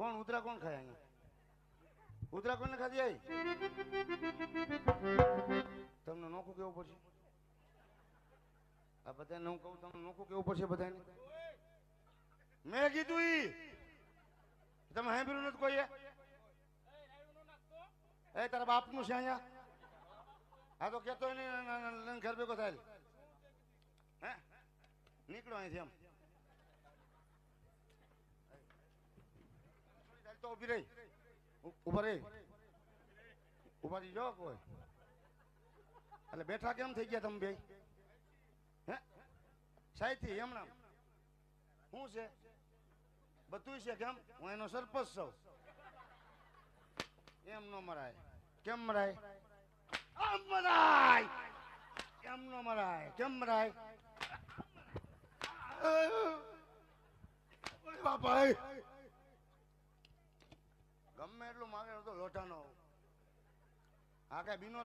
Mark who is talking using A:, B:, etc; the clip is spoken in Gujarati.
A: કોણ ઉતરા કોણ ખાય અહીંયા ઉતરા કોને ખાધી આવી તમને નોખું કેવું પડશે આ બધાને હું કહું તમને નોખું કેવું પડશે બધાને મેં કીધું ઈ તમે સાંભળ્યું નથી કોઈ એ તારા બાપનું છે અહીંયા હા તો કેતો નહીં ઘર ભેગો થાય હે નીકળો અહીંથી એમ તો ઉભી રહી ઉભા રહી ઉભા રહી જો કોઈ એટલે બેઠા કેમ થઈ ગયા તમે બે હે સાઈથી એમના શું છે બધું છે કેમ હું એનો સરપંચ છું એમ નો મરાય કેમ મરાય આમ મરાય કેમ નો મરાય કેમ મરાય બાપા ગમે એટલું માગે તો લોટાનો આ કઈ બીનો